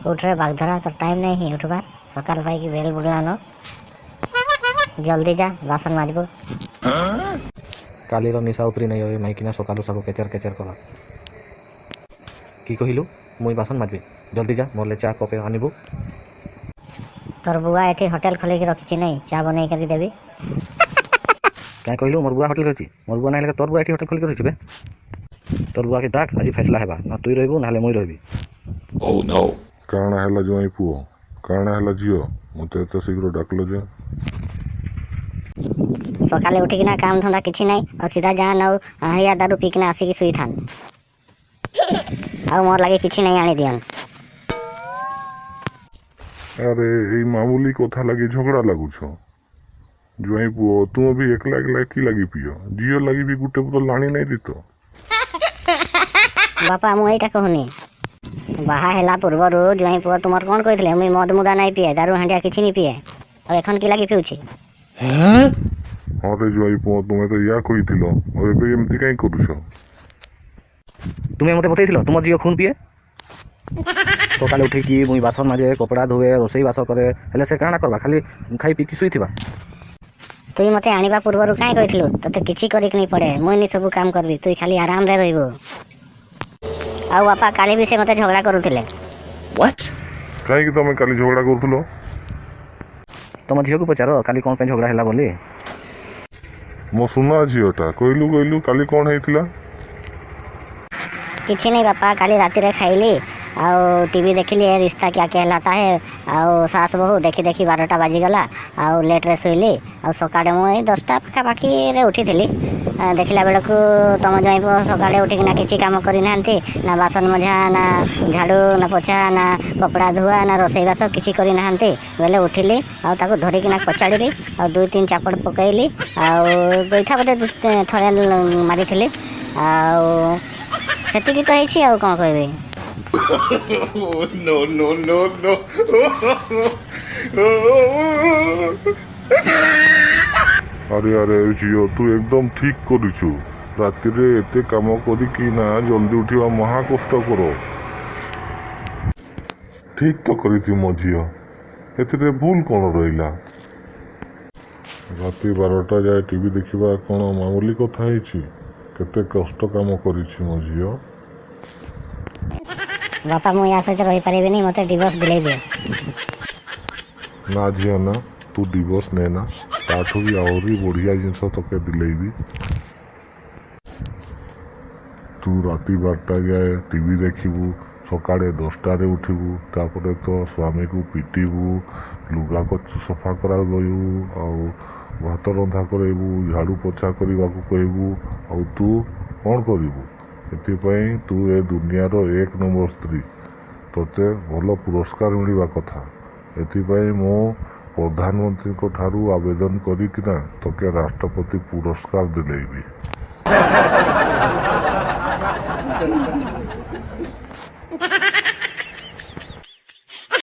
उठ रे बागधरा, तो टाइम नहीं उठबार। सकाल भाई की बेल बुलानो, जल्दी जा बासन माजबो। कालीर निशा उतरी नहीं हुई माइकिना सकालू सब केचर केचर कला कि कहलु मुई बासन माजबी जल्दी जा मोरले चा कपे आनिबु। तोर बुआ एठी होटेल खोलिक रखी नहीं, चा बन कर देवी। क्या कहलु मोर बुआ होटेल रही मोर बुआ ना तोर बुआ एठी होटेल खोलिक रही तोर बुआ के डाक आज फैसला हेबा ना तुई रहबू ना मुई रहबी। Oh no. काଣା हैला जो पुओ काଣା हैला झियो मते एत शीघ्र डाकलो जे सकाले उठिकिना काम धंदा किछि नहीं और सीधा जा न हरिया दारू पीकिना आसिक सुई थान आ मोर लगे किछि नहीं आनी दियन। अरे এই मामूली कथा लगी झगड़ा लगुछ जुआई पुओ तुम भी एकला एकला की लगी पियो झियो लगी भी गुटे पुरो लाणी नहीं दितो। बापा मु एटा कहनी बाहा हेला पूर्वरु जुआई पुओ तुमर कोन कहितले मुई मद मुदा नहीं पिए दारू हांडिया किछि नहीं पिए और एखन की लगी पिउछि। हाँ रे जुआई पुओ तुमे तो या कहिथिलो और एबे एमती काई करूछ। तुम्हें मते बतैथिलो तुमर जियो खून पिए सकाले उठिकी मुई बासन माजे कपड़ा धोए रोसई बास करे हेले से काଣା करबा खाली खाई पीकी सुईथिबा। तुई मते आनिबा पूर्वरु काई कहिथिलु तते किछि करिक नहीं पड़े मुई नि सब काम करबी तुई खाली आराम रे रहबो। आ बापा काली भी से मते झगड़ा करूथिले। व्हाट काई कि तमे काली झगड़ा करथुलो तुम झियो को पचारो काली कोन पे झगड़ा हैला बोली। मो सुना झियोटा कहलु काली कोन हेतिला। किछि नहीं बापा काली राति रे खाइली आउ टीवी देखिली रिश्ता क्या कहलाता है आउ सास बहू देखी देखी 12टा बाजी गला आउ लेट रे सोइली आउ सकाळे मुई 10टा पाखापाखी रे उठिथिली देखिला बेलकू तुम जई सकाळे उठिकिना किछि काम करि नांती ना बासन मजा ना झाड़ू ना पोछा ना कपड़ा धुआ ना रोसई बास किछि करि नांती बेले उठिली आउ ताको धरिकिना कचाड़ीली आउ 2-3 चापड़ पकैली आउ बैठा बटे थरे मारिथिली आउ सेतिकी तो हेछि आउ कोन कहबे। no no no no अरे अरे झियो तू एकदम ठीक करिछु राति रे एते काम करी कि ना जल्दी उठिवा महा कष्ट करो ठीक तो करिथि मो झियो एथिरे भूल कोन रहिला। राति 12टा जाए टीवी देखिबा कोन मामूली कथा हेछि केते कष्ट काम करिछि मो झियो। बापा मु या सहित रही पारिबिनी मते डिवोर्स दिले दे। ना झियो ना तू डिवोर्स नेना ताठू भी आहरी बढ़िया जिनस तके दिलेबी। तू राति 12टा जाए टीवी देखिबू सकाळे 10टारे उठिबू तापरे तो स्वामी को पिटिबू लुगा को सफा कराबू आउ भात रंधा करेबू झाड़ू पोछा करबाकू कहबू आउ तू कौन करिबू एथिपाई तू ए दुनियार 1 नंबर स्त्री तोते भल पुरस्कार मिलवा कथा एथिपाई मो प्रधानमंत्री को ठारू आवेदन करिकिना तोके राष्ट्रपति पुरस्कार दिलेबी।